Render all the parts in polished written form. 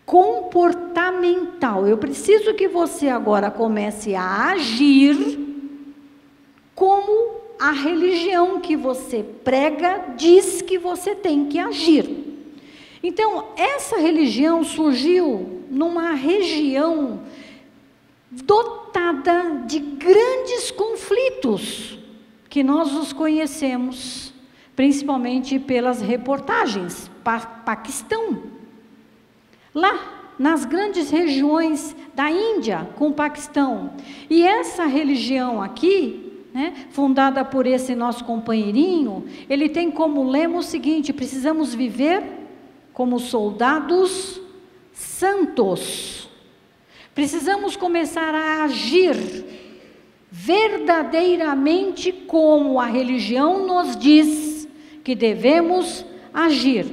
comportamental. Eu preciso que você agora comece a agir como a religião que você prega diz que você tem que agir. Então, essa religião surgiu numa região dotada de grandes conflitos, que nós os conhecemos, principalmente pelas reportagens, Paquistão. Lá, nas grandes regiões da Índia com o Paquistão. E essa religião aqui, fundada por esse nosso companheirinho, ele tem como lema o seguinte: precisamos viver como soldados santos. Precisamos começar a agir verdadeiramente como a religião nos diz que devemos agir.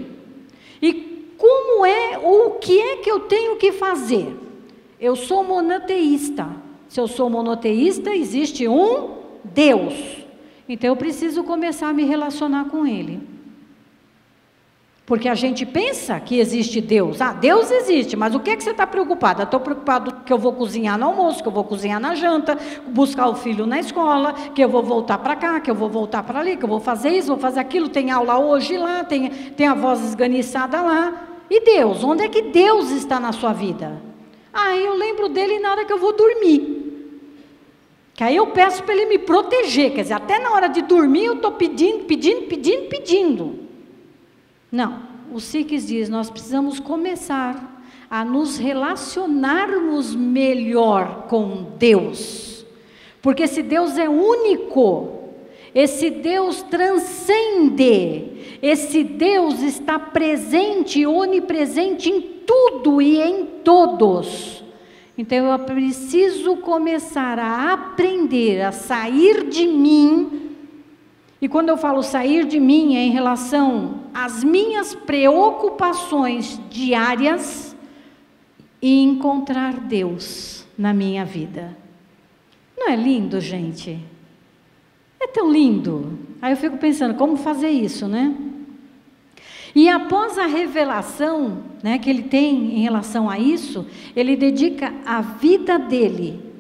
E como o que é que eu tenho que fazer? Eu sou monoteísta. Se eu sou monoteísta, existe um Deus. Então eu preciso começar a me relacionar com Ele. Porque a gente pensa que existe Deus. Deus existe, mas o que é que você está preocupado? Eu estou preocupado que eu vou cozinhar no almoço, que eu vou cozinhar na janta, buscar o filho na escola, que eu vou voltar para cá, que eu vou voltar para ali, que eu vou fazer isso, vou fazer aquilo, tem aula hoje lá, tem a voz esganiçada lá. E Deus? Onde é que Deus está na sua vida? Eu lembro dele na hora que eu vou dormir. Que aí eu peço para ele me proteger, quer dizer, até na hora de dormir eu estou pedindo. Não, o Sikhs diz, nós precisamos começar a nos relacionarmos melhor com Deus, porque esse Deus é único, esse Deus transcende, esse Deus está presente, onipresente em tudo e em todos. Então eu preciso começar a aprender a sair de mim. E quando eu falo sair de mim, é em relação às minhas preocupações diárias e encontrar Deus na minha vida. Não é lindo, gente? É tão lindo. Aí eu fico pensando, como fazer isso, né? E após a revelação, que ele tem em relação a isso, ele dedica a vida dele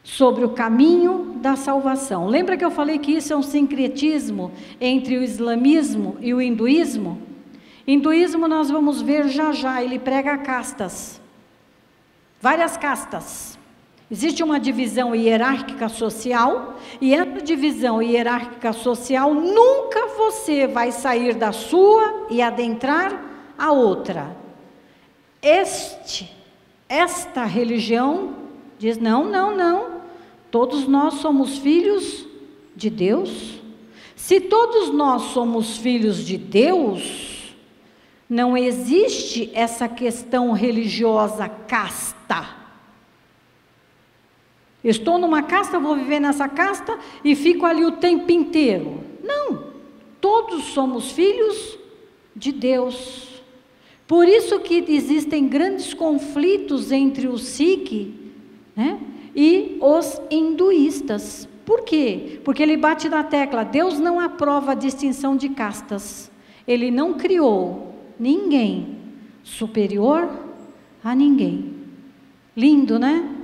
sobre o caminho da salvação. Lembra que eu falei que isso é um sincretismo entre o islamismo e o hinduísmo? Hinduísmo nós vamos ver já, ele prega castas, várias castas. Existe uma divisão hierárquica social, e essa divisão hierárquica social, nunca você vai sair da sua e adentrar a outra. Esta religião diz, não, todos nós somos filhos de Deus. Se todos nós somos filhos de Deus, não existe essa questão religiosa casta. Estou numa casta, vou viver nessa casta e fico ali o tempo inteiro. Não, todos somos filhos de Deus. Por isso que existem grandes conflitos entre os Sikh, e os hinduístas. Por quê? Porque ele bate na tecla, Deus não aprova a distinção de castas. Ele não criou ninguém superior a ninguém. Lindo, né?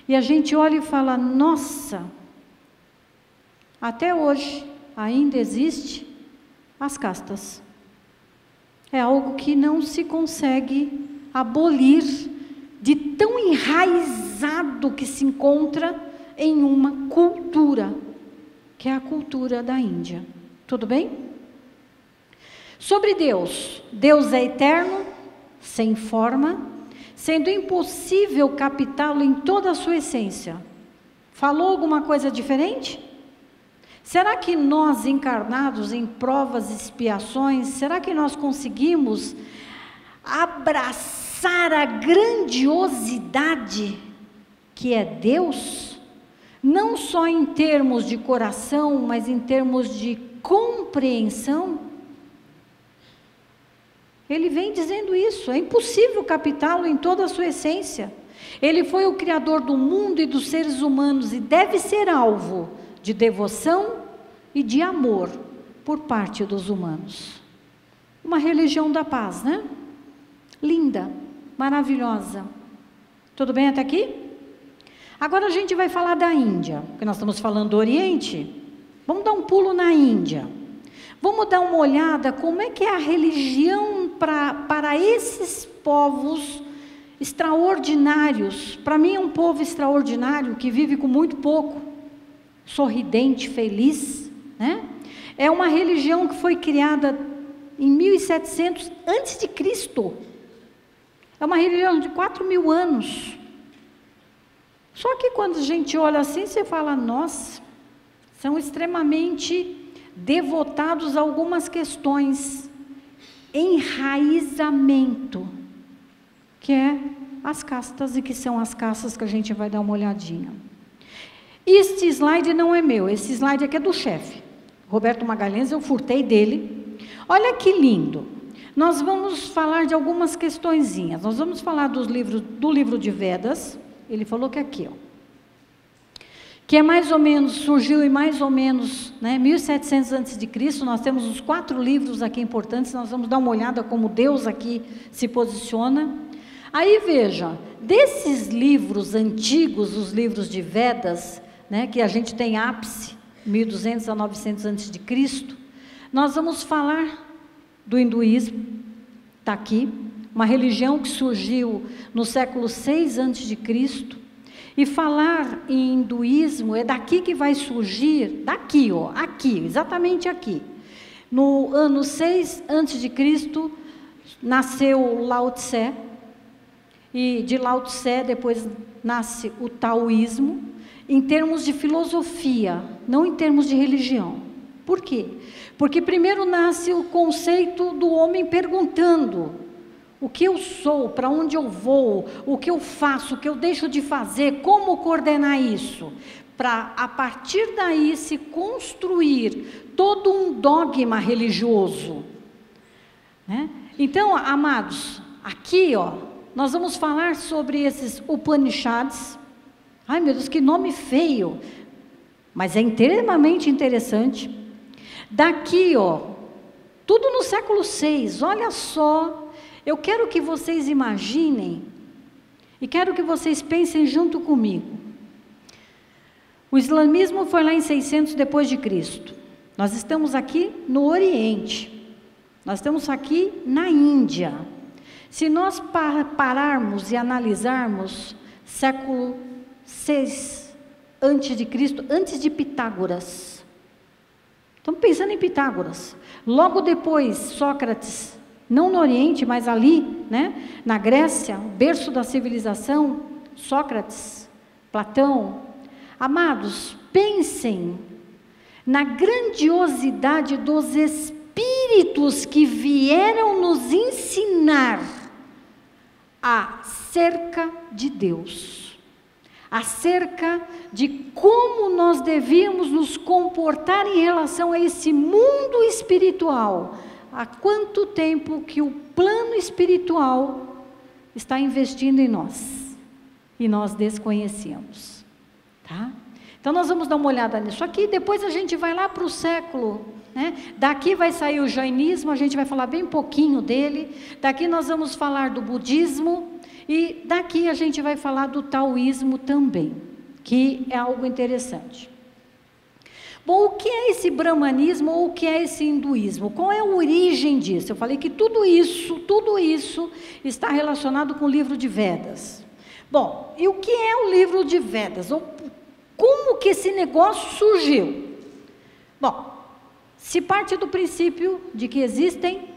E a gente olha e fala, nossa, até hoje ainda existe as castas. É algo que não se consegue abolir, de tão enraizado que se encontra em uma cultura, que é a cultura da Índia. Tudo bem? Sobre Deus. Deus é eterno, sem forma, sendo impossível captá-lo em toda a sua essência. Falou alguma coisa diferente? Será que nós, encarnados em provas e expiações, será que nós conseguimos abraçar a grandiosidade que é Deus? Não só em termos de coração, mas em termos de compreensão? Ele vem dizendo isso, é impossível captá-lo em toda a sua essência. Ele foi o Criador do mundo e dos seres humanos e deve ser alvo de devoção e de amor por parte dos humanos. Uma religião da paz, né? Linda. maravilhosa. Tudo bem até aqui? Agora a gente vai falar da Índia, porque nós estamos falando do Oriente. Vamos dar um pulo na Índia. Vamos dar uma olhada como é que é a religião para esses povos extraordinários. Para mim é um povo extraordinário que vive com muito pouco, sorridente, feliz, né? É uma religião que foi criada em 1700 antes de Cristo. É uma religião de 4.000 anos. Só que quando a gente olha assim, você fala, nossa, são extremamente devotados a algumas questões. Enraizamento, que é as castas, e que são as castas que a gente vai dar uma olhadinha. Este slide não é meu, esse slide aqui é do chefe, Roberto Magalhães, eu furtei dele. Olha que lindo. Nós vamos falar de algumas questõezinhas. Nós vamos falar do livro de Vedas. Ele falou que é aqui, ó, que é mais ou menos, surgiu em mais ou menos, 1700 a.C. Nós temos os 4 livros aqui importantes. Nós vamos dar uma olhada como Deus aqui se posiciona. Aí veja, desses livros antigos, os livros de Vedas, que a gente tem ápice, 1200 a 900 a.C., nós vamos falar do hinduísmo, está aqui, uma religião que surgiu no século 6 a.C., e falar em hinduísmo é daqui que vai surgir, daqui, ó, aqui, exatamente aqui. No ano 6 a.C., nasceu Lao Tse, e de Lao Tse depois nasce o taoísmo, em termos de filosofia, não em termos de religião. Por quê? Porque primeiro nasce o conceito do homem perguntando: o que eu sou, para onde eu vou, o que eu faço, o que eu deixo de fazer, como coordenar isso? Para, a partir daí, se construir todo um dogma religioso. Então, amados, aqui, ó, nós vamos falar sobre esses Upanishads. Ai, meu Deus, que nome feio! Mas é extremamente interessante. Daqui, ó, tudo no século 6, olha só. Eu quero que vocês imaginem, e quero que vocês pensem junto comigo. O islamismo foi lá em 600 depois de Cristo. Nós estamos aqui no Oriente. Nós estamos aqui na Índia. Se nós pararmos e analisarmos, século 6 antes de Cristo, antes de Pitágoras. Estamos pensando em Pitágoras. Logo depois, Sócrates, não no Oriente, mas ali, na Grécia, o berço da civilização, Sócrates, Platão. Amados, pensem na grandiosidade dos espíritos que vieram nos ensinar acerca de Deus, acerca de como nós devíamos nos comportar em relação a esse mundo espiritual. Há quanto tempo que o plano espiritual está investindo em nós, e nós desconhecemos, tá? Então nós vamos dar uma olhada nisso aqui, depois a gente vai lá para o século, daqui vai sair o jainismo, a gente vai falar bem pouquinho dele, daqui nós vamos falar do budismo, e daqui a gente vai falar do taoísmo também, que é algo interessante. Bom, o que é esse brahmanismo ou o que é esse hinduísmo? Qual é a origem disso? Eu falei que tudo isso está relacionado com o livro de Vedas. Bom, e o que é o livro de Vedas? Ou como que esse negócio surgiu? Bom, se parte do princípio de que existem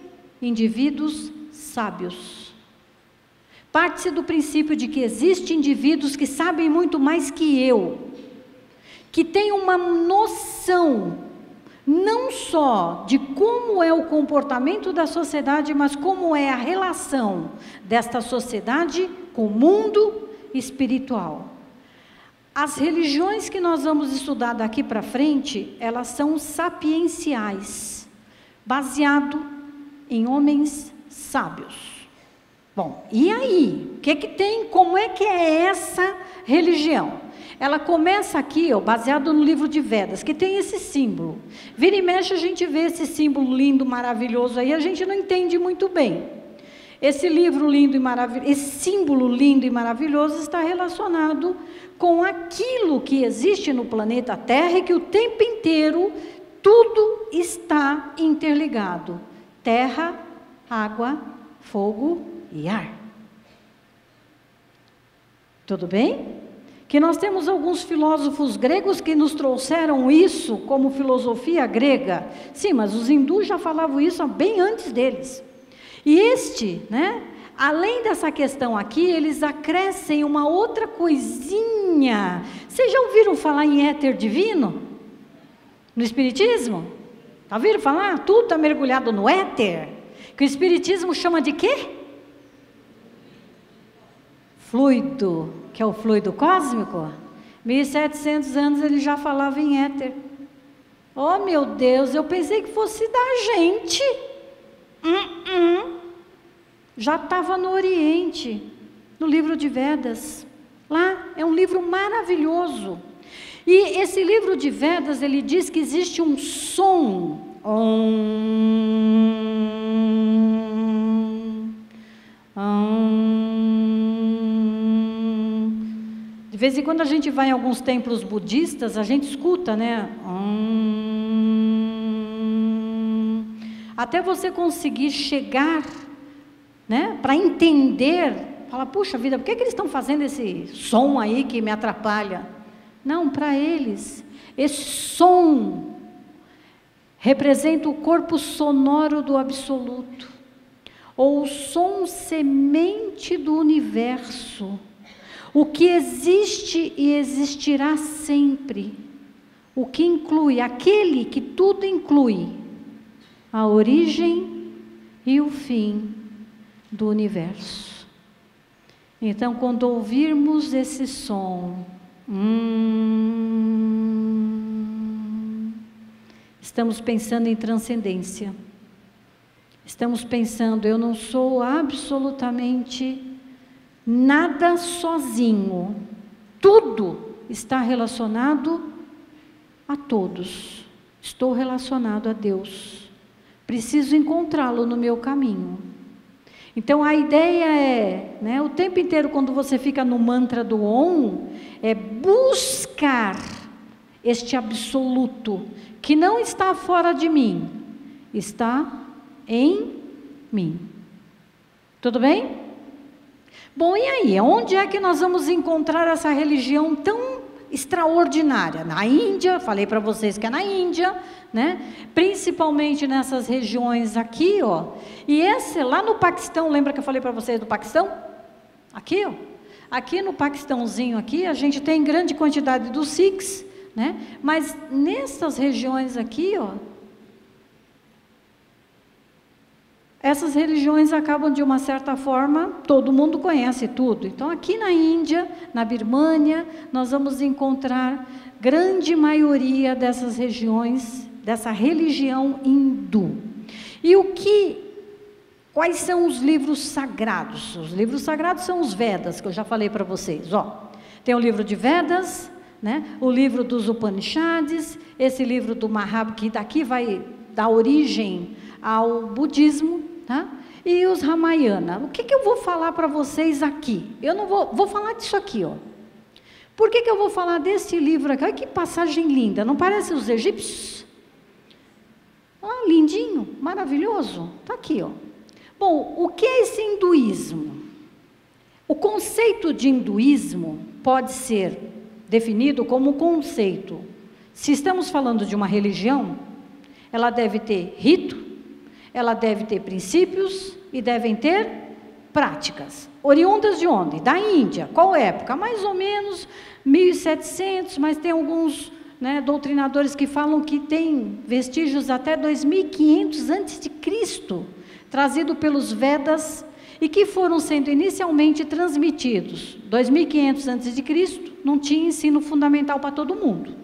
indivíduos sábios. Parte-se do princípio de que existem indivíduos que sabem muito mais que eu, que tem uma noção, não só de como é o comportamento da sociedade, mas como é a relação desta sociedade com o mundo espiritual. As religiões que nós vamos estudar daqui para frente, elas são sapienciais, baseado em homens sábios. Bom, e aí? O que que tem? Como é que é essa religião? Ela começa aqui, ó, baseado no livro de Vedas, que tem esse símbolo. Vira e mexe a gente vê esse símbolo lindo, maravilhoso aí, a gente não entende muito bem. Esse livro lindo e maravilhoso, esse símbolo lindo e maravilhoso está relacionado com aquilo que existe no planeta Terra e que o tempo inteiro tudo está interligado: terra, água, fogo e ar. Tudo bem? Que nós temos alguns filósofos gregos que nos trouxeram isso como filosofia grega. Sim, mas os hindus já falavam isso bem antes deles. E além dessa questão aqui, eles acrescem uma outra coisinha. Vocês já ouviram falar em éter divino? No Espiritismo? Já ouviram falar? Tudo está mergulhado no éter. Que o Espiritismo chama de quê? Fluido, que é o fluido cósmico. 1700 anos ele já falava em éter. Oh meu Deus, eu pensei que fosse da gente. Já estava no Oriente, no livro de Vedas. Lá é um livro maravilhoso. E esse livro de Vedas, ele diz que existe um som. De vez em quando a gente vai em alguns templos budistas, a gente escuta, né? Até você conseguir chegar, né? Para entender, fala, puxa vida, por que eles estão fazendo esse som aí que me atrapalha? Não, para eles, esse som representa o corpo sonoro do absoluto, ou o som semente do universo. O que existe e existirá sempre, o que inclui, aquele que tudo inclui, a origem e o fim do universo. Então, quando ouvirmos esse som, estamos pensando em transcendência, estamos pensando, eu não sou absolutamente nada sozinho, tudo está relacionado a todos, estou relacionado a Deus, preciso encontrá-lo no meu caminho. Então a ideia é, o tempo inteiro quando você fica no mantra do Om, é buscar este absoluto, que não está fora de mim, está em mim. Tudo bem? Bom, e aí, onde é que nós vamos encontrar essa religião tão extraordinária? Na Índia, falei para vocês que é na Índia, principalmente nessas regiões aqui, e esse lá no Paquistão, lembra que eu falei para vocês do Paquistão? Aqui, aqui no Paquistãozinho aqui, a gente tem grande quantidade dos Sikhs, mas nessas regiões aqui, essas religiões acabam, de uma certa forma, todo mundo conhece tudo. Então, aqui na Índia, na Birmânia, nós vamos encontrar grande maioria dessas regiões, dessa religião hindu. E quais são os livros sagrados? Os livros sagrados são os Vedas, que eu já falei para vocês. Tem o livro de Vedas, o livro dos Upanishads, esse livro do Mahabharata, que daqui vai dar origem ao budismo, e os Ramayana. O que eu vou falar para vocês aqui? Eu não vou falar disso aqui, Por que eu vou falar desse livro aqui? Olha que passagem linda, não parece os egípcios? Lindinho, maravilhoso, está aqui, Bom, o que é esse hinduísmo? O conceito de hinduísmo pode ser definido como conceito. Se estamos falando de uma religião, ela deve ter rito, ela deve ter princípios e devem ter práticas. Oriundas de onde? Da Índia. Qual época? Mais ou menos 1700, mas tem alguns doutrinadores que falam que tem vestígios até 2500 a.C., trazido pelos Vedas, e que foram sendo inicialmente transmitidos. 2500 a.C. não tinha ensino fundamental para todo mundo.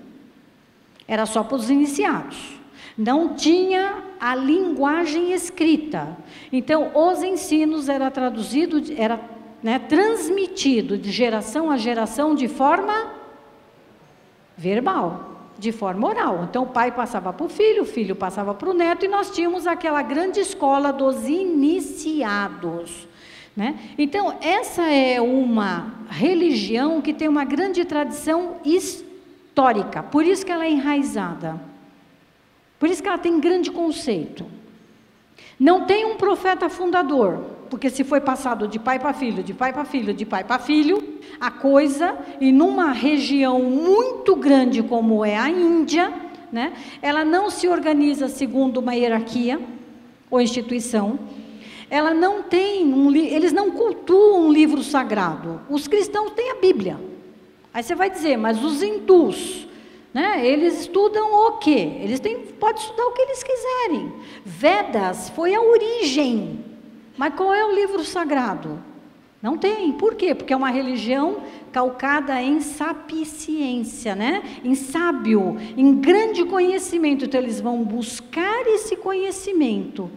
Era só para os iniciados. Não tinha a linguagem escrita. Então, os ensinos era transmitido de geração a geração de forma verbal, de forma oral. Então o pai passava para o filho passava para o neto, e nós tínhamos aquela grande escola dos iniciados, né? Então essa é uma religião que tem uma grande tradição histórica, por isso que ela é enraizada, por isso que ela tem grande conceito. Não tem um profeta fundador, porque se foi passado de pai para filho, de pai para filho, de pai para filho, a coisa, e numa região muito grande como é a Índia, né, ela não se organiza segundo uma hierarquia ou instituição, ela não tem eles não cultuam um livro sagrado. Os cristãos têm a Bíblia. Aí você vai dizer, mas os hindus, né, eles estudam o quê? Eles podem estudar o que eles quiserem. Vedas foi a origem, mas qual é o livro sagrado? Não tem. Por quê? Porque é uma religião calcada em sapiência, né? Em sábio, em grande conhecimento. Então eles vão buscar esse conhecimento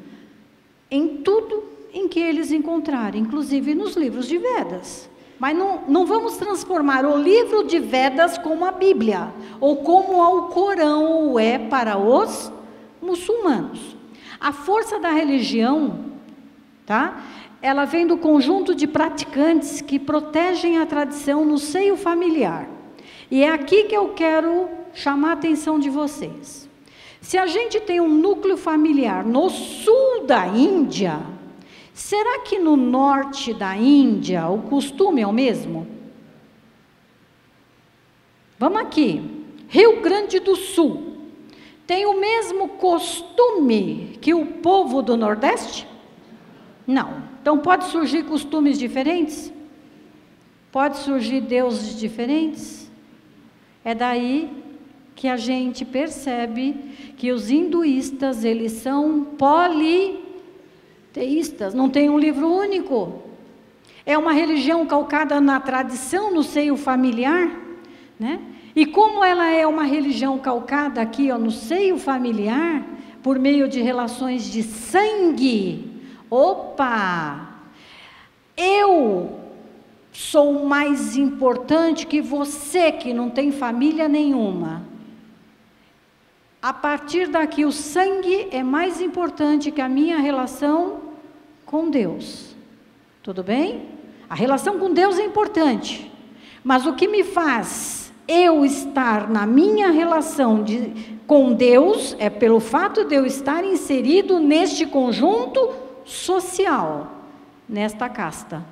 em tudo em que eles encontrarem, inclusive nos livros de Vedas. Mas não vamos transformar o livro de Vedas como a Bíblia, ou como o Corão é para os muçulmanos. A força da religião, tá? Ela vem do conjunto de praticantes que protegem a tradição no seio familiar. E é aqui que eu quero chamar a atenção de vocês. Se a gente tem um núcleo familiar no sul da Índia, será que no norte da Índia o costume é o mesmo? Vamos aqui, Rio Grande do Sul, tem o mesmo costume que o povo do Nordeste? Não. Então pode surgir costumes diferentes? Pode surgir deuses diferentes? É daí que a gente percebe que os hinduístas, eles são politeístas, não tem um livro único. É uma religião calcada na tradição, no seio familiar, né? E como ela é uma religião calcada aqui, ó, no seio familiar, por meio de relações de sangue, opa, eu sou mais importante que você que não tem família nenhuma. A partir daqui o sangue é mais importante que a minha relação com Deus. Tudo bem? A relação com Deus é importante, mas o que me faz eu estar na minha relação com Deus é pelo fato de eu estar inserido neste conjunto social, nesta casta.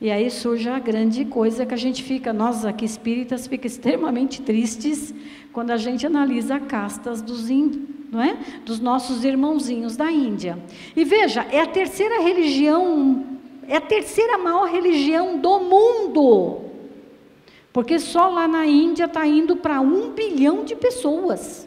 E aí surge a grande coisa que a gente fica, nós aqui espíritas, fica extremamente tristes quando a gente analisa castas não é? Dos nossos irmãozinhos da Índia. E veja, é a terceira religião, é a terceira maior religião do mundo, porque só lá na Índia está indo para 1 bilhão de pessoas.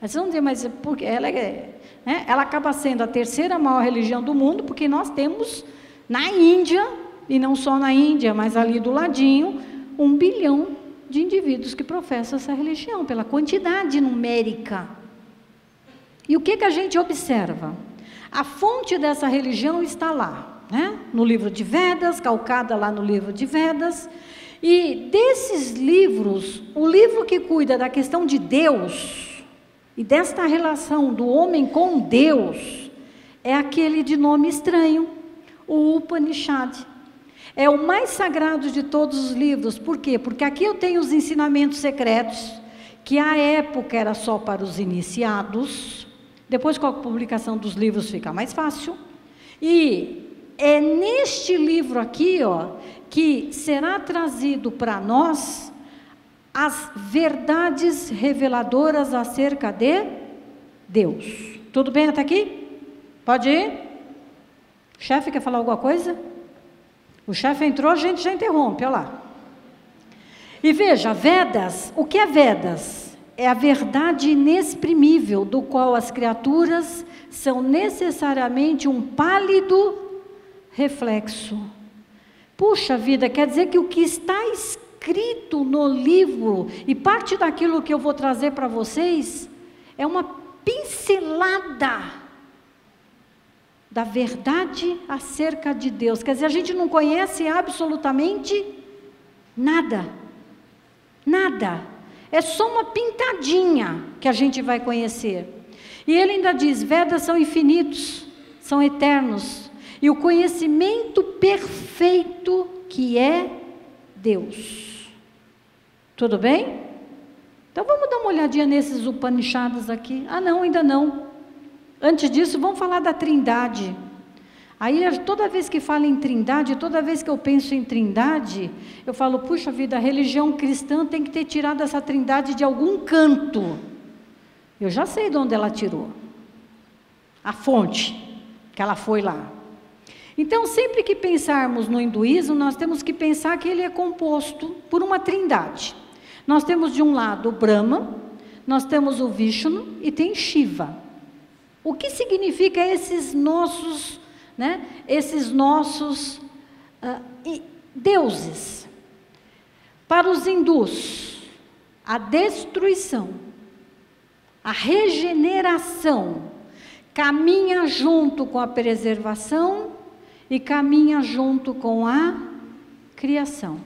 Aí vocês vão dizer, mas porque ela acaba sendo a terceira maior religião do mundo, porque nós temos na Índia, e não só na Índia, mas ali do ladinho, 1 bilhão de indivíduos que professam essa religião, pela quantidade numérica. E o que a gente observa? A fonte dessa religião está lá, né? No livro de Vedas, calcada lá no livro de Vedas, e desses livros, o livro que cuida da questão de Deus, e desta relação do homem com Deus, é aquele de nome estranho, o Upanishad. É o mais sagrado de todos os livros. Por quê? Porque aqui eu tenho os ensinamentos secretos, que à época era só para os iniciados. Depois com a publicação dos livros fica mais fácil. E é neste livro aqui, ó, que será trazido para nós as verdades reveladoras acerca de Deus. Tudo bem até aqui? Pode ir? O chefe quer falar alguma coisa? O chefe entrou, a gente já interrompe, olha lá. E veja, Vedas, o que é Vedas? É a verdade inexprimível, do qual as criaturas são necessariamente um pálido reflexo. Puxa vida, quer dizer que o que está escrito no livro, e parte daquilo que eu vou trazer para vocês, é uma pincelada da verdade acerca de Deus. Quer dizer, a gente não conhece absolutamente nada. Nada. é só uma pintadinha que a gente vai conhecer. E ele ainda diz, Vedas são infinitos, são eternos, e o conhecimento perfeito que é Deus. Tudo bem? Então vamos dar uma olhadinha nesses Upanishads aqui. Ah não, ainda não. Antes disso, vamos falar da Trindade. Aí toda vez que fala em Trindade, toda vez que eu penso em Trindade, eu falo, puxa vida, a religião cristã tem que ter tirado essa Trindade de algum canto. Eu já sei de onde ela tirou. A fonte que ela foi lá. Então, sempre que pensarmos no hinduísmo, nós temos que pensar que ele é composto por uma trindade. Nós temos de um lado o Brahma, nós temos o Vishnu e tem Shiva. O que significa esses nossos, deuses? Para os hindus, a destruição, a regeneração, caminha junto com a preservação e caminha junto com a criação.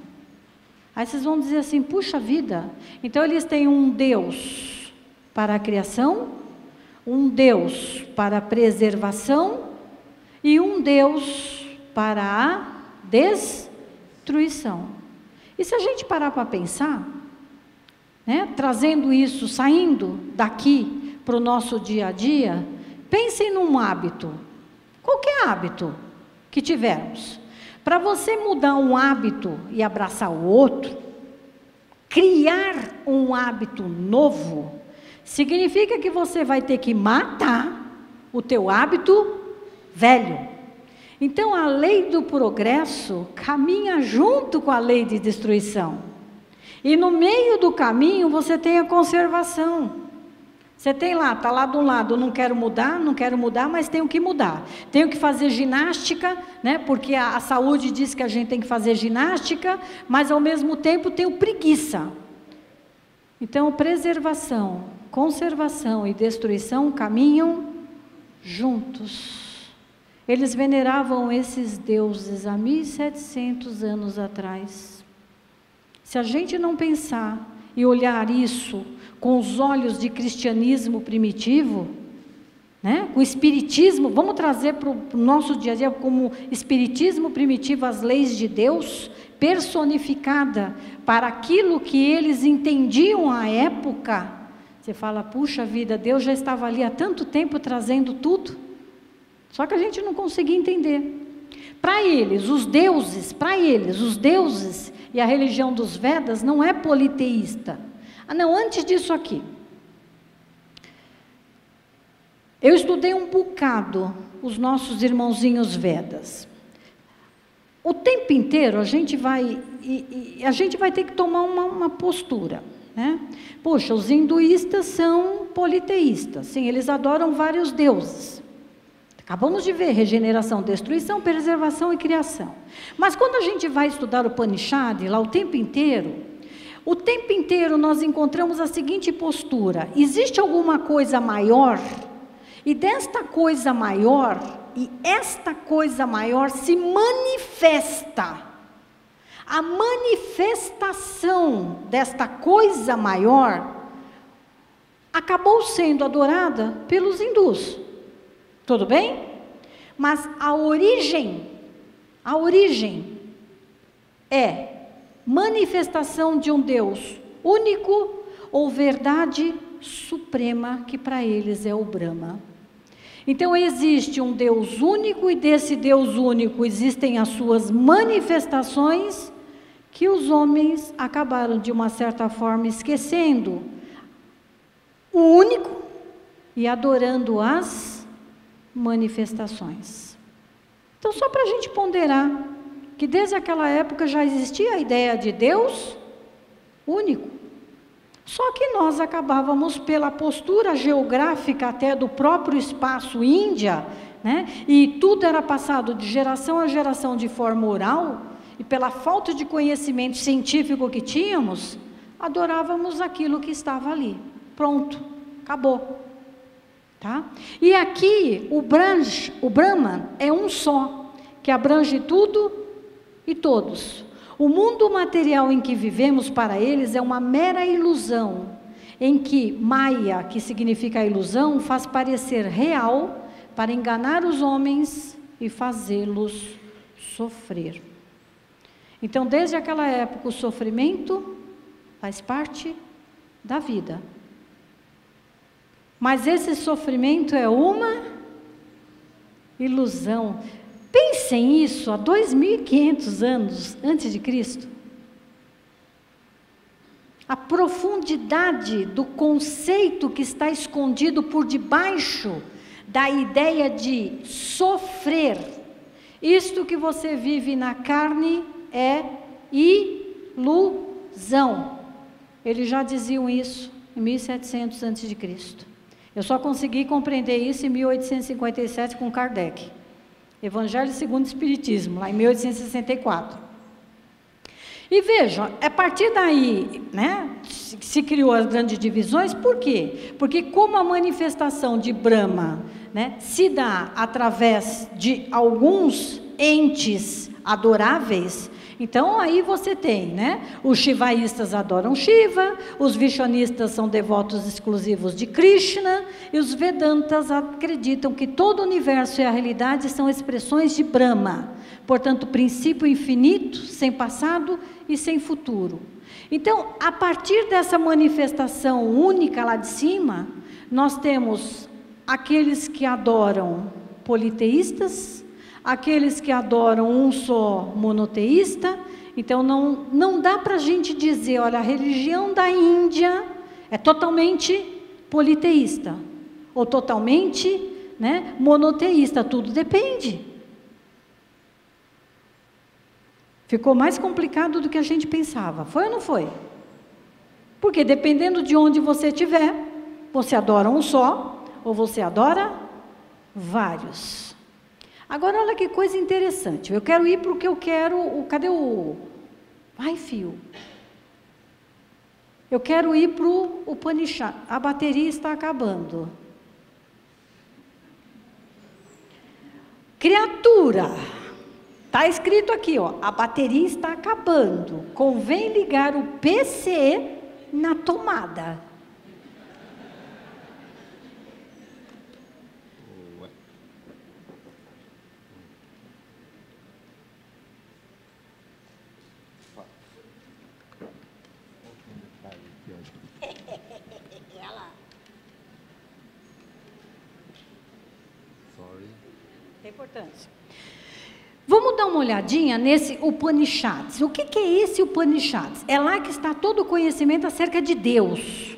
Aí vocês vão dizer assim, puxa vida, então eles têm um Deus para a criação, um Deus para a preservação e um Deus para a destruição. E se a gente parar para pensar, trazendo isso, saindo daqui para o nosso dia a dia, pensem num hábito, qualquer hábito que tivermos. Para você mudar um hábito e abraçar o outro, criar um hábito novo, significa que você vai ter que matar o teu hábito velho. Então a lei do progresso caminha junto com a lei de destruição. E no meio do caminho você tem a conservação. Você tem lá, está lá de um lado, não quero mudar, mas tenho que mudar. Tenho que fazer ginástica, porque a saúde diz que a gente tem que fazer ginástica, mas ao mesmo tempo tenho preguiça. Então, preservação, conservação e destruição caminham juntos. Eles veneravam esses deuses há 1700 anos atrás. Se a gente não pensar e olhar isso com os olhos de cristianismo primitivo, com o espiritismo, vamos trazer para o nosso dia a dia como espiritismo primitivo as leis de Deus, personificada para aquilo que eles entendiam à época. Você fala, puxa vida, Deus já estava ali há tanto tempo trazendo tudo, só que a gente não conseguia entender. Para eles, os deuses e a religião dos Vedas não é politeísta. Ah não, antes disso aqui, eu estudei um bocado os nossos irmãozinhos Vedas. O tempo inteiro a gente vai ter que tomar uma postura, Poxa, os hinduístas são politeístas, sim, eles adoram vários deuses. Acabamos de ver regeneração, destruição, preservação e criação. Mas quando a gente vai estudar o Upanishad, lá o tempo inteiro nós encontramos a seguinte postura: existe alguma coisa maior, e desta coisa maior, e esta coisa maior se manifesta. A manifestação desta coisa maior acabou sendo adorada pelos hindus. Tudo bem? Mas a origem é manifestação de um Deus único ou verdade suprema, que para eles é o Brahma. Então existe um Deus único, e desse Deus único existem as suas manifestações, que os homens acabaram de uma certa forma esquecendo o único e adorando as manifestações. Então, só para a gente ponderar, que desde aquela época já existia a ideia de Deus único. Só que nós acabávamos, pela postura geográfica até do próprio espaço Índia, e tudo era passado de geração a geração de forma oral, e pela falta de conhecimento científico que tínhamos, adorávamos aquilo que estava ali. Pronto, acabou. Tá? E aqui o Brahman é um só, que abrange tudo e todos. O mundo material em que vivemos para eles é uma mera ilusão, em que Maya, que significa ilusão, faz parecer real para enganar os homens e fazê-los sofrer. Então, desde aquela época, o sofrimento faz parte da vida. Mas esse sofrimento é uma ilusão. Pensem nisso, há 2.500 anos antes de Cristo. A profundidade do conceito que está escondido por debaixo da ideia de sofrer. Isto que você vive na carne é ilusão. Eles já diziam isso em 1700 a.C. Eu só consegui compreender isso em 1857 com Kardec. Evangelho segundo o Espiritismo, lá em 1864. E vejam, a partir daí, né, se criou as grandes divisões. Por quê? Porque como a manifestação de Brahma, né, se dá através de alguns entes adoráveis, então aí você tem, né, os shivaístas adoram Shiva, os Vishnuistas são devotos exclusivos de Krishna, e os Vedantas acreditam que todo o universo e a realidade são expressões de Brahma, portanto, princípio infinito, sem passado e sem futuro. Então, a partir dessa manifestação única lá de cima, nós temos aqueles que adoram politeístas, aqueles que adoram um só monoteísta. Então não dá para a gente dizer, olha, a religião da Índia é totalmente politeísta, ou totalmente, né, monoteísta, tudo depende. Ficou mais complicado do que a gente pensava, foi ou não foi? Porque dependendo de onde você estiver, você adora um só, ou você adora vários. Agora, olha que coisa interessante. Eu quero ir para o que eu quero. Cadê o... Ai, fio. Eu quero ir para o Upanishad. A bateria está acabando. Criatura. Está escrito aqui, ó. A bateria está acabando. Convém ligar o PC na tomada. É importante. Vamos dar uma olhadinha nesse Upanishads. O que é esse Upanishads? É lá que está todo o conhecimento acerca de Deus.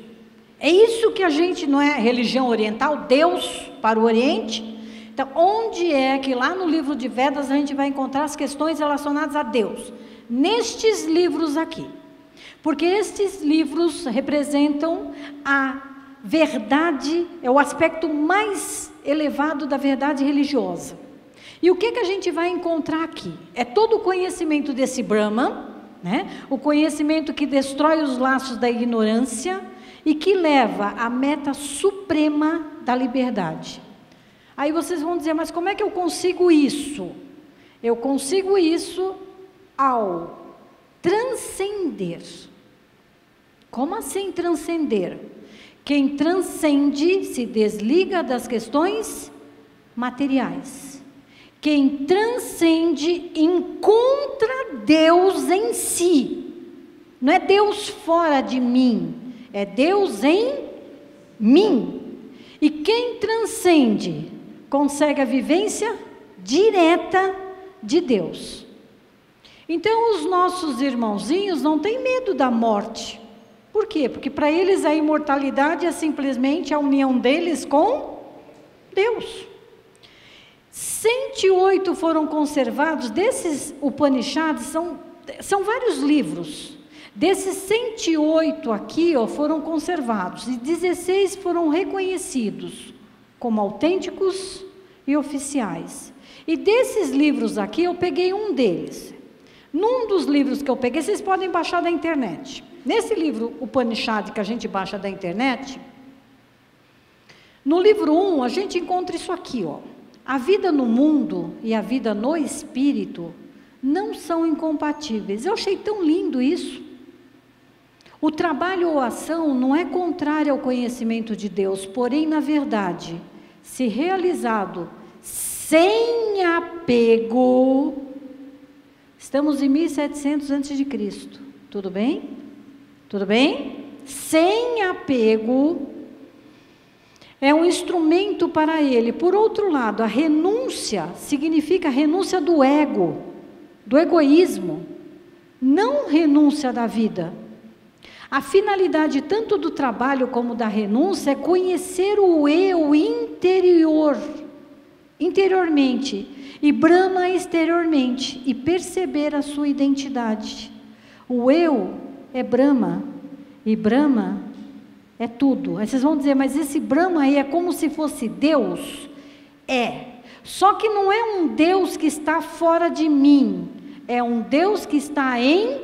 É isso que a gente, não é religião oriental, Deus para o Oriente. Então, onde é que lá no livro de Vedas a gente vai encontrar as questões relacionadas a Deus? Nestes livros aqui. Porque estes livros representam a verdade, é o aspecto mais elevado da verdade religiosa. E o que a gente vai encontrar aqui? É todo o conhecimento desse Brahma, né? O conhecimento que destrói os laços da ignorância e que leva à meta suprema da liberdade. Aí vocês vão dizer, mas como é que eu consigo isso? Eu consigo isso ao transcender. Como assim transcender? Quem transcende se desliga das questões materiais. Quem transcende encontra Deus em si. Não é Deus fora de mim, é Deus em mim. E quem transcende consegue a vivência direta de Deus. Então os nossos irmãozinhos não têm medo da morte. Por quê? Porque para eles a imortalidade é simplesmente a união deles com Deus. 108 foram conservados, desses Upanishads, são vários livros. Desses 108 aqui, ó, foram conservados, e 16 foram reconhecidos como autênticos e oficiais. E desses livros aqui, eu peguei um deles. Num dos livros que eu peguei, vocês podem baixar da internet. Nesse livro Upanishad que a gente baixa da internet, no livro 1, a gente encontra isso aqui, ó. A vida no mundo e a vida no espírito não são incompatíveis. Eu achei tão lindo isso. O trabalho ou ação não é contrário ao conhecimento de Deus, porém, na verdade, se realizado sem apego, estamos em 1700 a.C., tudo bem? Tudo bem? Sem apego, é um instrumento para ele. Por outro lado, a renúncia significa a renúncia do ego, do egoísmo, não renúncia da vida. A finalidade tanto do trabalho como da renúncia é conhecer o eu interiormente, e Brahma exteriormente, e perceber a sua identidade. O eu é Brahma, e Brahma é tudo. Aí vocês vão dizer, mas esse Brahma aí é como se fosse Deus? É, só que não é um Deus que está fora de mim, é um Deus que está em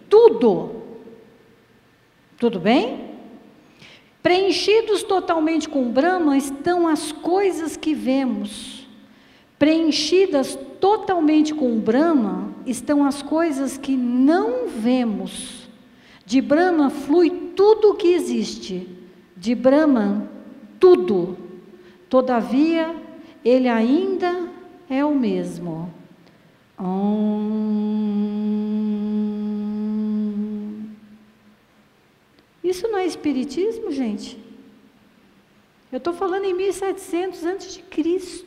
tudo. Tudo bem? Preenchidos totalmente com Brahma estão as coisas que vemos. Preenchidas totalmente com Brahma estão as coisas que não vemos. De Brahma flui tudo o que existe. De Brahma, tudo. Todavia, ele ainda é o mesmo. Isso não é espiritismo, gente? Eu estou falando em 1700 a.C.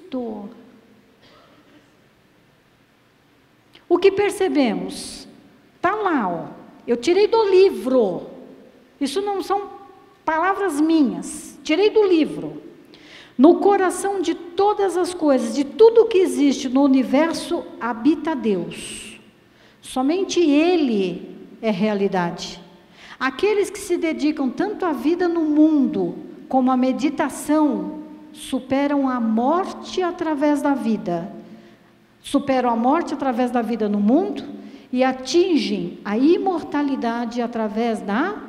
O que percebemos? Está lá, ó. Eu tirei do livro. Isso não são palavras minhas. Tirei do livro. No coração de todas as coisas, de tudo que existe no universo, habita Deus. Somente Ele é realidade. Aqueles que se dedicam tanto à vida no mundo, como à meditação, superam a morte através da vida. Superam a morte através da vida no mundo e atingem a imortalidade através da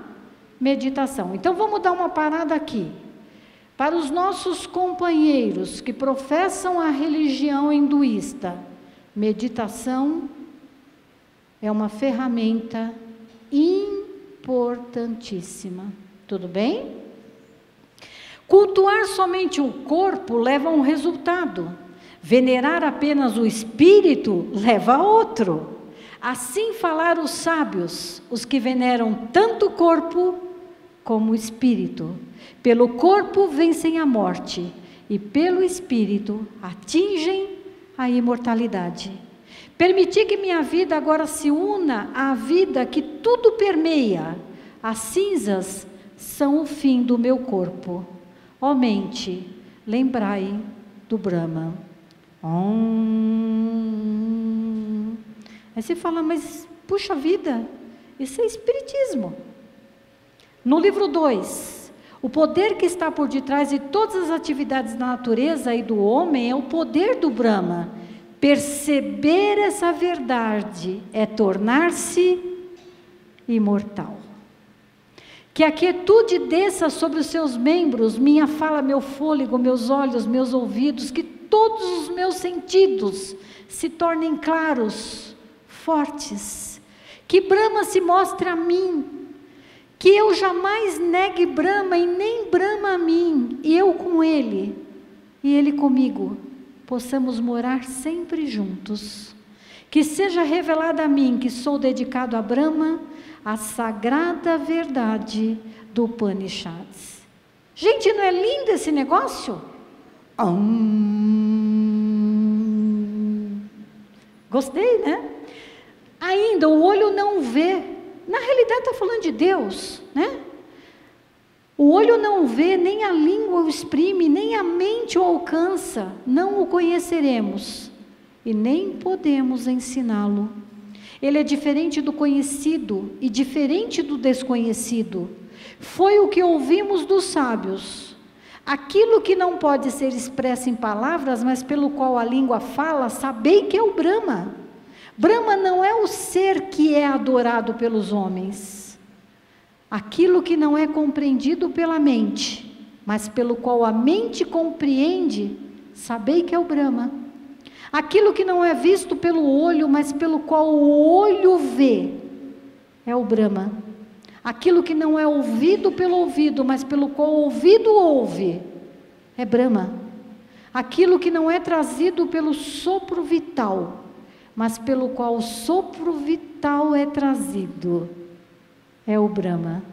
meditação. Então vamos dar uma parada aqui. Para os nossos companheiros que professam a religião hinduísta, meditação é uma ferramenta importantíssima. Tudo bem? Cultuar somente o corpo leva a um resultado. Venerar apenas o espírito leva a outro. Assim falaram os sábios, os que veneram tanto o corpo como o espírito. Pelo corpo vencem a morte, e pelo espírito atingem a imortalidade. Permitir que minha vida agora se una à vida que tudo permeia. As cinzas são o fim do meu corpo. Ó mente, lembrai do Brahma. Aí você fala, mas puxa vida, isso é espiritismo. No livro 2, o poder que está por detrás de todas as atividades da natureza e do homem é o poder do Brahma. Perceber essa verdade é tornar-se imortal. Que a quietude desça sobre os seus membros, minha fala, meu fôlego, meus olhos, meus ouvidos, que todos os meus sentidos se tornem claros, fortes. Que Brahma se mostre a mim, que eu jamais negue Brahma e nem Brahma a mim, e eu com ele, e ele comigo, possamos morar sempre juntos. Que seja revelada a mim, que sou dedicado a Brahma, a sagrada verdade do Upanishads. Gente, não é lindo esse negócio? Gostei, né? Ainda o olho não vê. Na realidade está falando de Deus, né? O olho não vê, nem a língua o exprime, nem a mente o alcança. Não o conheceremos e nem podemos ensiná-lo. Ele é diferente do conhecido e diferente do desconhecido. Foi o que ouvimos dos sábios. Aquilo que não pode ser expresso em palavras, mas pelo qual a língua fala, sabei que é o Brahma. Brahma não é o ser que é adorado pelos homens. Aquilo que não é compreendido pela mente, mas pelo qual a mente compreende, sabei que é o Brahma. Aquilo que não é visto pelo olho, mas pelo qual o olho vê, é o Brahma. Aquilo que não é ouvido pelo ouvido, mas pelo qual o ouvido ouve, é Brahma. Aquilo que não é trazido pelo sopro vital, mas pelo qual o sopro vital é trazido, é o Brahma.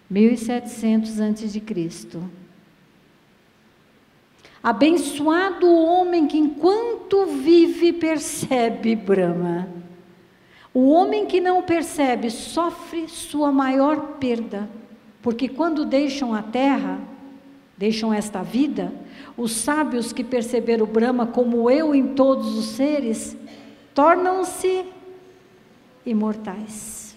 1700 a.C. Abençoado o homem que enquanto vive percebe Brahma. O homem que não percebe sofre sua maior perda, porque quando deixam a terra, deixam esta vida, os sábios que perceberam o Brahma como eu em todos os seres, tornam-se imortais.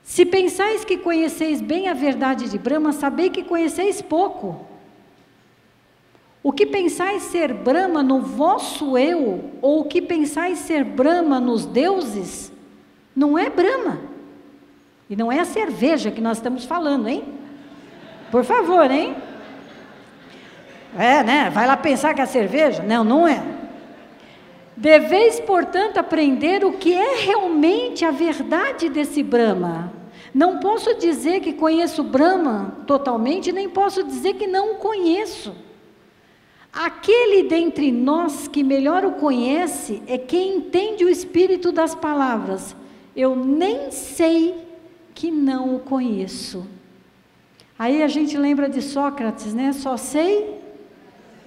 Se pensais que conheceis bem a verdade de Brahma, sabei que conheceis pouco. O que pensais ser Brahma no vosso eu, ou o que pensais ser Brahma nos deuses, não é Brahma. E não é a cerveja que nós estamos falando, hein? Por favor, hein? Né? Vai lá pensar que é a cerveja? Não, não é. Deveis, portanto, aprender o que é realmente a verdade desse Brahma. Não posso dizer que conheço Brahma totalmente, nem posso dizer que não o conheço. Aquele dentre nós que melhor o conhece é quem entende o espírito das palavras. Eu nem sei que não o conheço. Aí a gente lembra de Sócrates, né? Só sei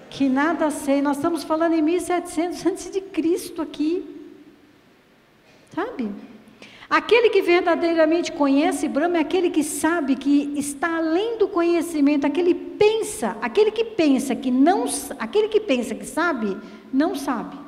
que nada sei. Nós estamos falando em 1700 a.C. aqui. Sabe? Aquele que verdadeiramente conhece Brahma é aquele que sabe que está além do conhecimento, aquele que pensa que sabe, não sabe.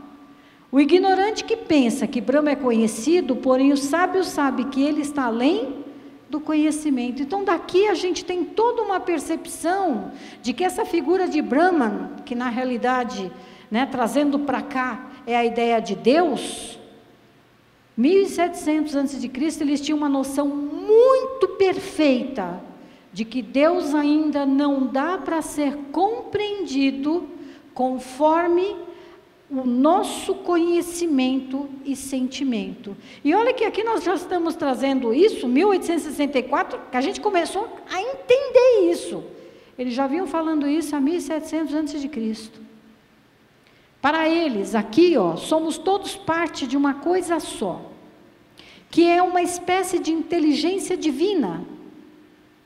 O ignorante que pensa que Brahma é conhecido, porém o sábio sabe que ele está além do conhecimento. Então daqui a gente tem toda uma percepção de que essa figura de Brahman, que na realidade, né, trazendo para cá, é a ideia de Deus. 1700 a.C., eles tinham uma noção muito perfeita de que Deus ainda não dá para ser compreendido conforme o nosso conhecimento e sentimento. E olha que aqui nós já estamos trazendo isso, 1864, que a gente começou a entender isso. Eles já vinham falando isso há 1700 a.C. Para eles, aqui, somos todos parte de uma coisa só, que é uma espécie de inteligência divina.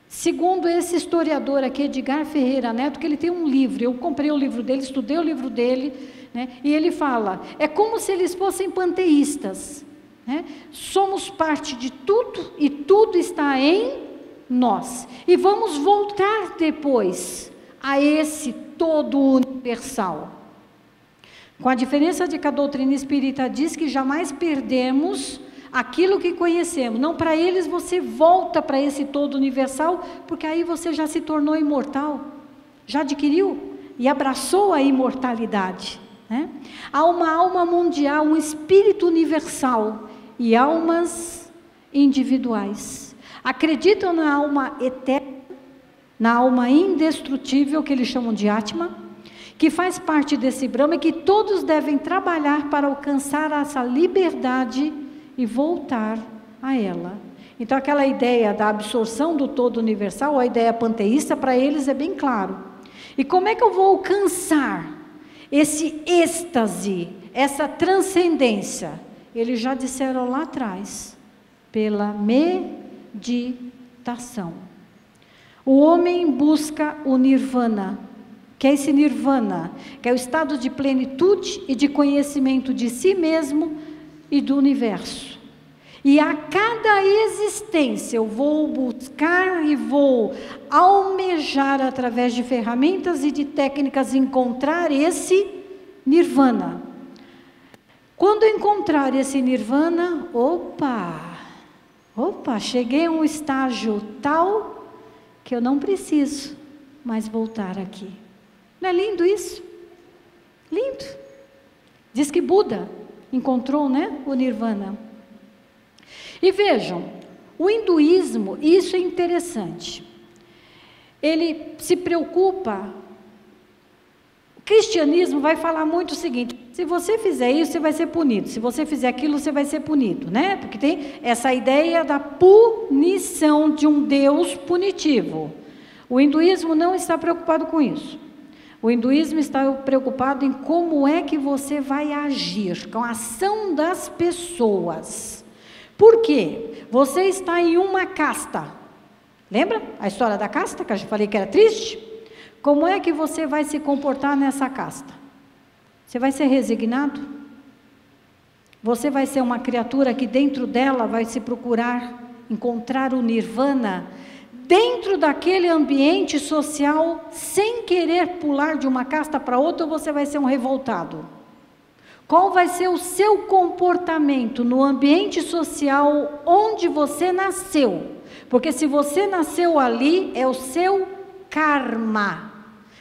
Segundo esse historiador aqui, Edgar Ferreira Neto, que ele tem um livro, eu comprei o livro dele, estudei o livro dele, né, e ele fala, é como se eles fossem panteístas, né? Somos parte de tudo e tudo está em nós. E vamos voltar depois a esse todo universal. Com a diferença de que a doutrina espírita diz que jamais perdemos aquilo que conhecemos. Não, para eles você volta para esse todo universal, porque aí você já se tornou imortal, já adquiriu e abraçou a imortalidade, né? Há uma alma mundial, um espírito universal e almas individuais. Acreditam na alma eterna, na alma indestrutível, que eles chamam de Atma, que faz parte desse Brahma e que todos devem trabalhar para alcançar essa liberdade e voltar a ela. Então aquela ideia da absorção do todo universal, a ideia panteísta, para eles é bem claro. E como é que eu vou alcançar esse êxtase, essa transcendência? Eles já disseram lá atrás, pela meditação. O homem busca o nirvana. Que é esse nirvana, que é o estado de plenitude e de conhecimento de si mesmo e do universo. E a cada existência eu vou buscar e vou almejar através de ferramentas e de técnicas encontrar esse nirvana. Quando eu encontrar esse nirvana, cheguei a um estágio tal que eu não preciso mais voltar aqui. Não é lindo isso? Lindo. Diz que Buda encontrou, né, o nirvana. E vejam, o hinduísmo, isso é interessante, ele se preocupa Cristianismo vai falar muito o seguinte: se você fizer isso, você vai ser punido. Se você fizer aquilo, você vai ser punido, né? Porque tem essa ideia da punição, de um Deus punitivo. O hinduísmo não está preocupado com isso. O hinduísmo está preocupado em como é que você vai agir, com a ação das pessoas. Por quê? Você está em uma casta. Lembra a história da casta, que eu já falei que era triste? Como é que você vai se comportar nessa casta? Você vai ser resignado? Você vai ser uma criatura que dentro dela vai se procurar encontrar o nirvana, dentro daquele ambiente social, sem querer pular de uma casta para outra, ou você vai ser um revoltado? Qual vai ser o seu comportamento no ambiente social onde você nasceu? Porque se você nasceu ali, é o seu karma.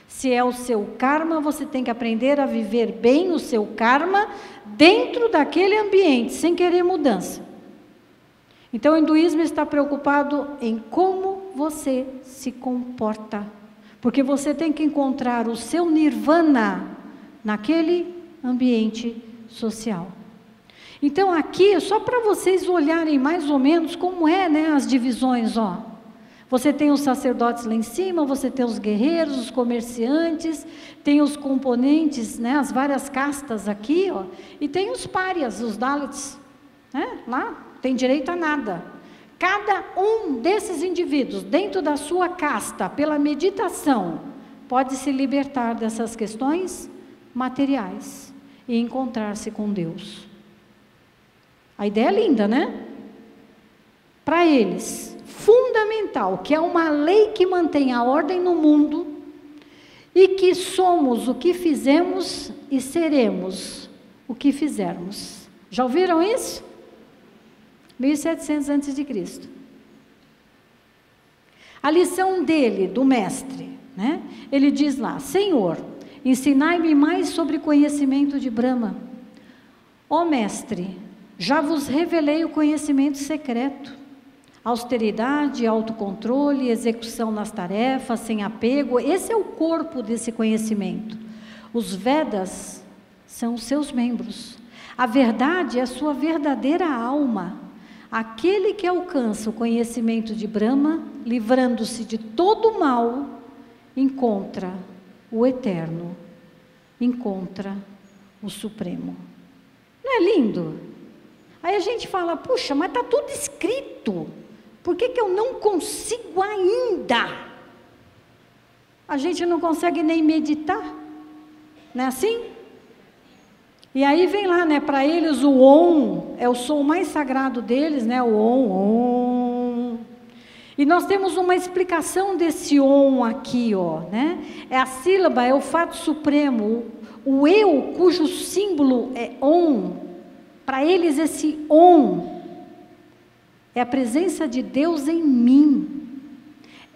Se é o seu karma, você tem que aprender a viver bem o seu karma dentro daquele ambiente, sem querer mudança. Então o hinduísmo está preocupado em como você se comporta, porque você tem que encontrar o seu nirvana naquele ambiente social. Então aqui, só para vocês olharem mais ou menos como é, né, as divisões, ó. Você tem os sacerdotes lá em cima, você tem os guerreiros, os comerciantes, tem os componentes, né, as várias castas aqui, ó, e tem os párias, os Dalits, né, lá, tem direito a nada. Cada um desses indivíduos, dentro da sua casta, pela meditação, pode se libertar dessas questões materiais e encontrar-se com Deus. A ideia é linda, né? Para eles, fundamental, que é uma lei que mantém a ordem no mundo, e que somos o que fizemos e seremos o que fizermos. Já ouviram isso? 1700 a.C. A lição dele, do mestre, né? Ele diz lá: Senhor, ensinai-me mais sobre conhecimento de Brahma. Ó mestre, já vos revelei o conhecimento secreto. Austeridade, autocontrole, execução nas tarefas, sem apego, esse é o corpo desse conhecimento. Os Vedas são os seus membros. A verdade é a sua verdadeira alma. Aquele que alcança o conhecimento de Brahma, livrando-se de todo o mal, encontra o Eterno, encontra o Supremo. Não é lindo? Aí a gente fala: puxa, mas está tudo escrito. Por que eu não consigo ainda? A gente não consegue nem meditar, não é assim? E aí vem lá, né, para eles o Om é o som mais sagrado deles, né, o Om. E nós temos uma explicação desse Om aqui, ó, né? É a sílaba, é o fato supremo, o eu cujo símbolo é Om. Para eles esse Om é a presença de Deus em mim,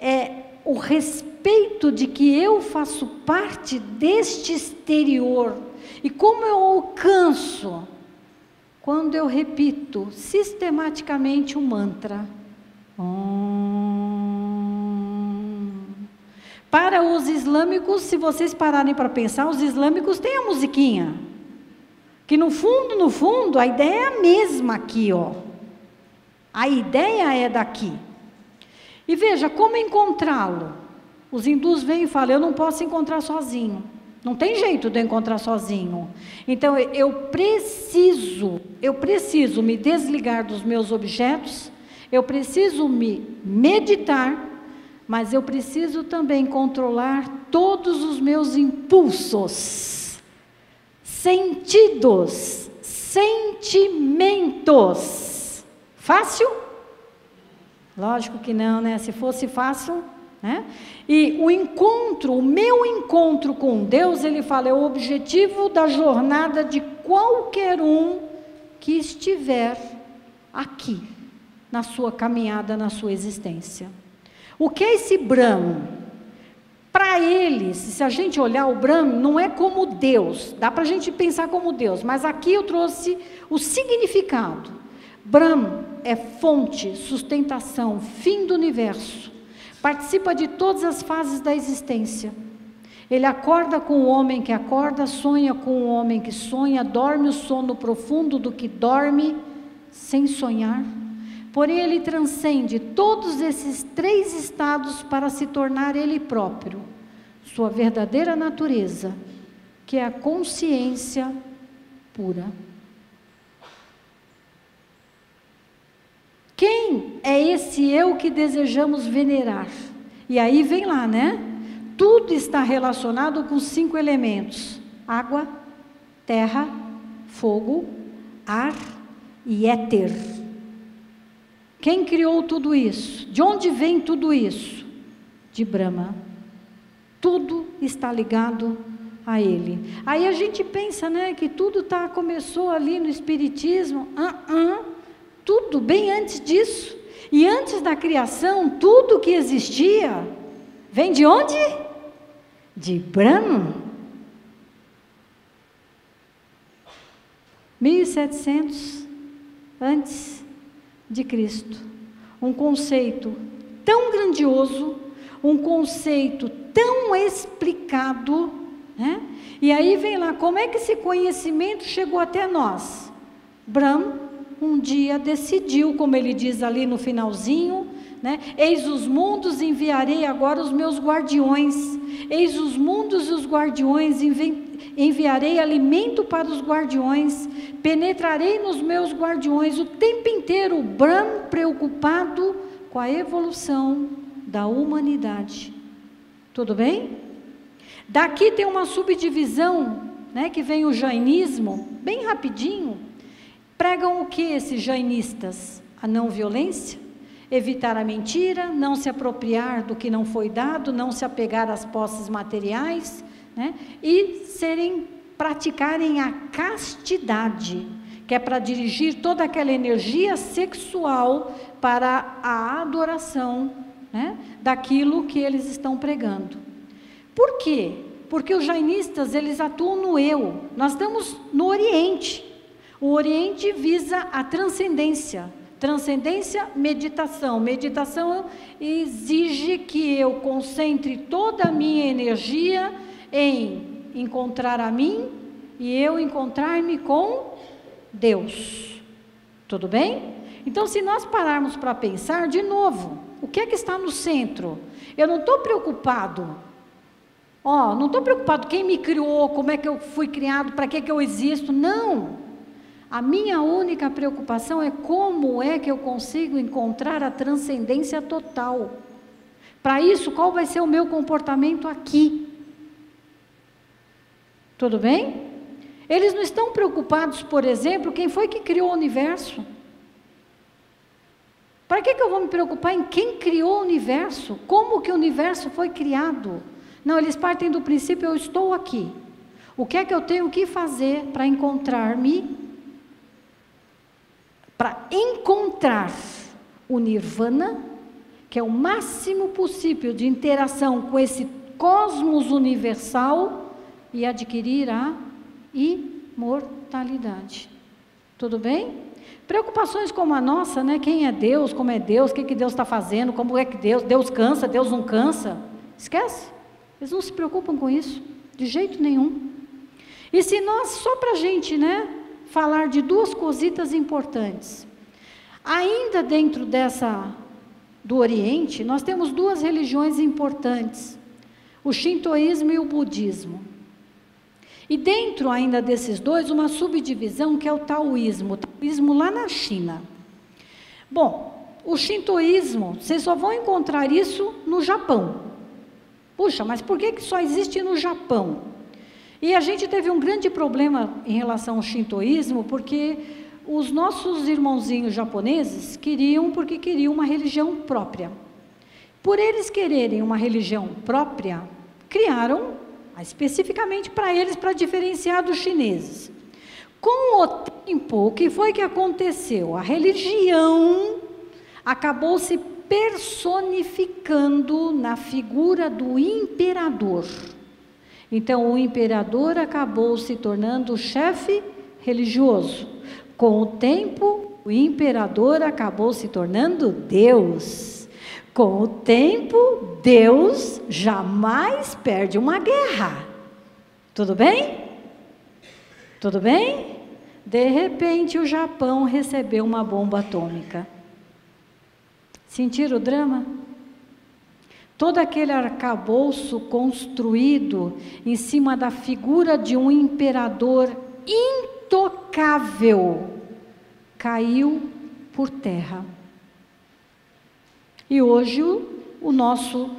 é o respeito de que eu faço parte deste exterior. E como eu alcanço? Quando eu repito sistematicamente o mantra. Para os islâmicos, se vocês pararem para pensar, os islâmicos têm a musiquinha, que no fundo, a ideia é a mesma aqui, ó. A ideia é daqui. E veja, como encontrá-lo? Os hindus vêm e falam: eu não posso encontrar sozinho. Não tem jeito de eu encontrar sozinho. Então, eu preciso me desligar dos meus objetos, eu preciso me meditar, mas eu preciso também controlar todos os meus impulsos, sentidos, sentimentos. Fácil? Lógico que não, né? Se fosse fácil, né? E o meu encontro com Deus, ele fala, é o objetivo da jornada de qualquer um que estiver aqui, na sua caminhada, na sua existência. O que é esse Brahma? Para eles, se a gente olhar o Brahma, não é como Deus, dá para a gente pensar como Deus, mas aqui eu trouxe o significado. Brahma é fonte, sustentação, fim do universo. Participa de todas as fases da existência. Ele acorda com o homem que acorda, sonha com o homem que sonha, dorme o sono profundo do que dorme sem sonhar. Porém, ele transcende todos esses 3 estados para se tornar ele próprio, sua verdadeira natureza, que é a consciência pura. Quem é esse eu que desejamos venerar? E aí vem lá, né? Tudo está relacionado com 5 elementos: água, terra, fogo, ar e éter. Quem criou tudo isso? De onde vem tudo isso? De Brahma. Tudo está ligado a ele. Aí a gente pensa, né, que tudo começou ali no Espiritismo. Tudo bem antes disso. E antes da criação, tudo que existia vem de onde? De Brahma. 1700 antes de Cristo. Um conceito tão grandioso, um conceito tão explicado, né? E aí vem lá, como é que esse conhecimento chegou até nós? Brahma um dia decidiu, como ele diz ali no finalzinho, né? Eis os mundos, enviarei agora os meus guardiões. Eis os mundos e os guardiões, enviarei alimento para os guardiões, penetrarei nos meus guardiões. O tempo inteiro o Brahma preocupado com a evolução da humanidade. Tudo bem? Daqui tem uma subdivisão, né, que vem o jainismo, bem rapidinho. Pregam o que esses jainistas? A não violência, evitar a mentira, não se apropriar do que não foi dado, não se apegar às posses materiais, né? E praticarem a castidade, que é para dirigir toda aquela energia sexual para a adoração, né, daquilo que eles estão pregando. Por quê? Porque os jainistas, eles atuam no eu. Nós estamos no Oriente. O Oriente visa a transcendência. Transcendência, meditação. Meditação exige que eu concentre toda a minha energia em encontrar a mim e eu encontrar-me com Deus. Tudo bem? Então, se nós pararmos para pensar, de novo, o que é que está no centro? Eu não estou preocupado. Não estou preocupado quem me criou, como é que eu fui criado, para que eu existo. Não. A minha única preocupação é como é que eu consigo encontrar a transcendência total. Para isso, qual vai ser o meu comportamento aqui? Tudo bem? Eles não estão preocupados, por exemplo, quem foi que criou o universo? Para que eu vou me preocupar em quem criou o universo? Como que o universo foi criado? Não, eles partem do princípio, eu estou aqui. O que é que eu tenho que fazer para encontrar-me? Para encontrar o Nirvana, que é o máximo possível de interação com esse cosmos universal e adquirir a imortalidade. Tudo bem? Preocupações como a nossa, né? Quem é Deus, como é Deus, o que Deus está fazendo, como é que Deus cansa, Deus não cansa. Esquece. Eles não se preocupam com isso, de jeito nenhum. E se nós, só para a gente, né, falar de 2 cositas importantes. Ainda dentro do Oriente, nós temos 2 religiões importantes, o shintoísmo e o budismo. E dentro ainda desses 2, uma subdivisão que é o taoísmo lá na China. Bom, o shintoísmo, vocês só vão encontrar isso no Japão. Puxa, mas por que só existe no Japão? E a gente teve um grande problema em relação ao shintoísmo, porque os nossos irmãozinhos japoneses queriam uma religião própria. Por eles quererem uma religião própria, criaram, especificamente para eles, para diferenciar dos chineses. Com o tempo, o que foi que aconteceu? A religião acabou se personificando na figura do imperador. Então, o imperador acabou se tornando o chefe religioso. Com o tempo, o imperador acabou se tornando Deus. Com o tempo, Deus jamais perde uma guerra. Tudo bem? Tudo bem? De repente, o Japão recebeu uma bomba atômica. Sentiram o drama? Todo aquele arcabouço construído em cima da figura de um imperador intocável caiu por terra. E hoje o nosso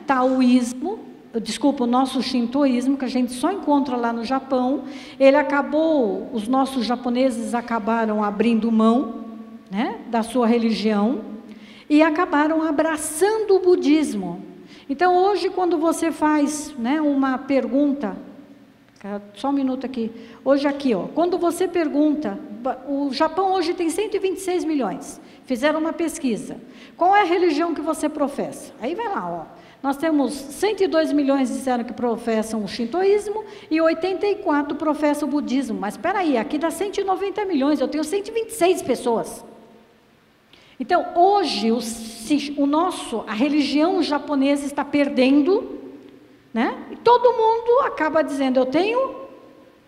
taoísmo, o nosso shintoísmo, que a gente só encontra lá no Japão, os nossos japoneses acabaram abrindo mão, da sua religião e acabaram abraçando o budismo. Então hoje, quando você faz uma pergunta, só um minuto aqui, hoje aqui, quando você pergunta, o Japão hoje tem 126 milhões, fizeram uma pesquisa, qual é a religião que você professa? Aí vai lá, nós temos 102 milhões disseram que professam o shintoísmo e 84 professam o budismo, mas espera aí, aqui dá 190 milhões, eu tenho 126 pessoas. Então hoje a religião japonesa está perdendo, e todo mundo acaba dizendo, eu tenho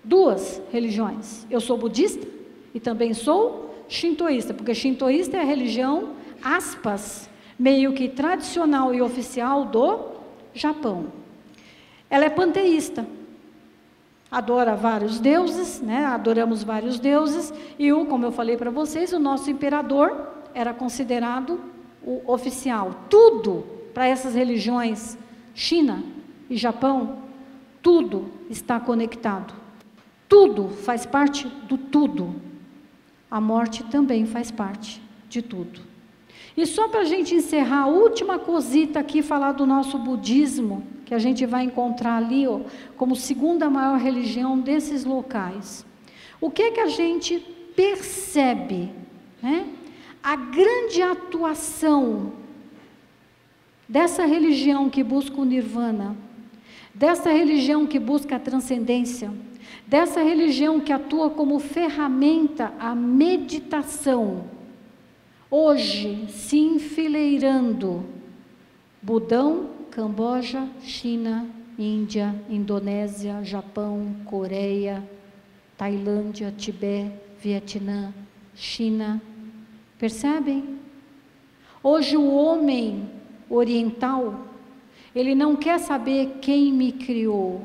duas religiões, eu sou budista e também sou shintoísta, porque shintoísta é a religião, aspas, meio que tradicional e oficial do Japão. Ela é panteísta, adora vários deuses, adoramos vários deuses, e como eu falei para vocês, o nosso imperador era considerado o oficial. Tudo para essas religiões, China e Japão, tudo está conectado. Tudo faz parte do tudo. A morte também faz parte de tudo. E só para a gente encerrar, a última cosita aqui, falar do nosso budismo, que a gente vai encontrar ali, como segunda maior religião desses locais. O que é que a gente percebe, A grande atuação dessa religião que busca o nirvana, dessa religião que busca a transcendência, dessa religião que atua como ferramenta a meditação, hoje se enfileirando, Budão, Camboja, China, Índia, Indonésia, Japão, Coreia, Tailândia, Tibete, Vietnã, China. Percebem? Hoje o homem oriental, ele não quer saber quem me criou,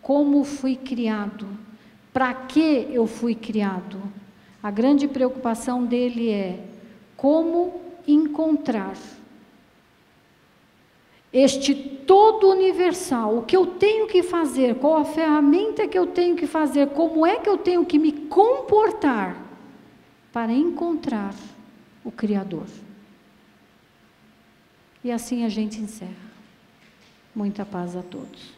como fui criado, para que eu fui criado. A grande preocupação dele é como encontrar este todo universal, o que eu tenho que fazer, qual a ferramenta que eu tenho que fazer, como é que eu tenho que me comportar para encontrar o Criador. E assim a gente encerra. Muita paz a todos.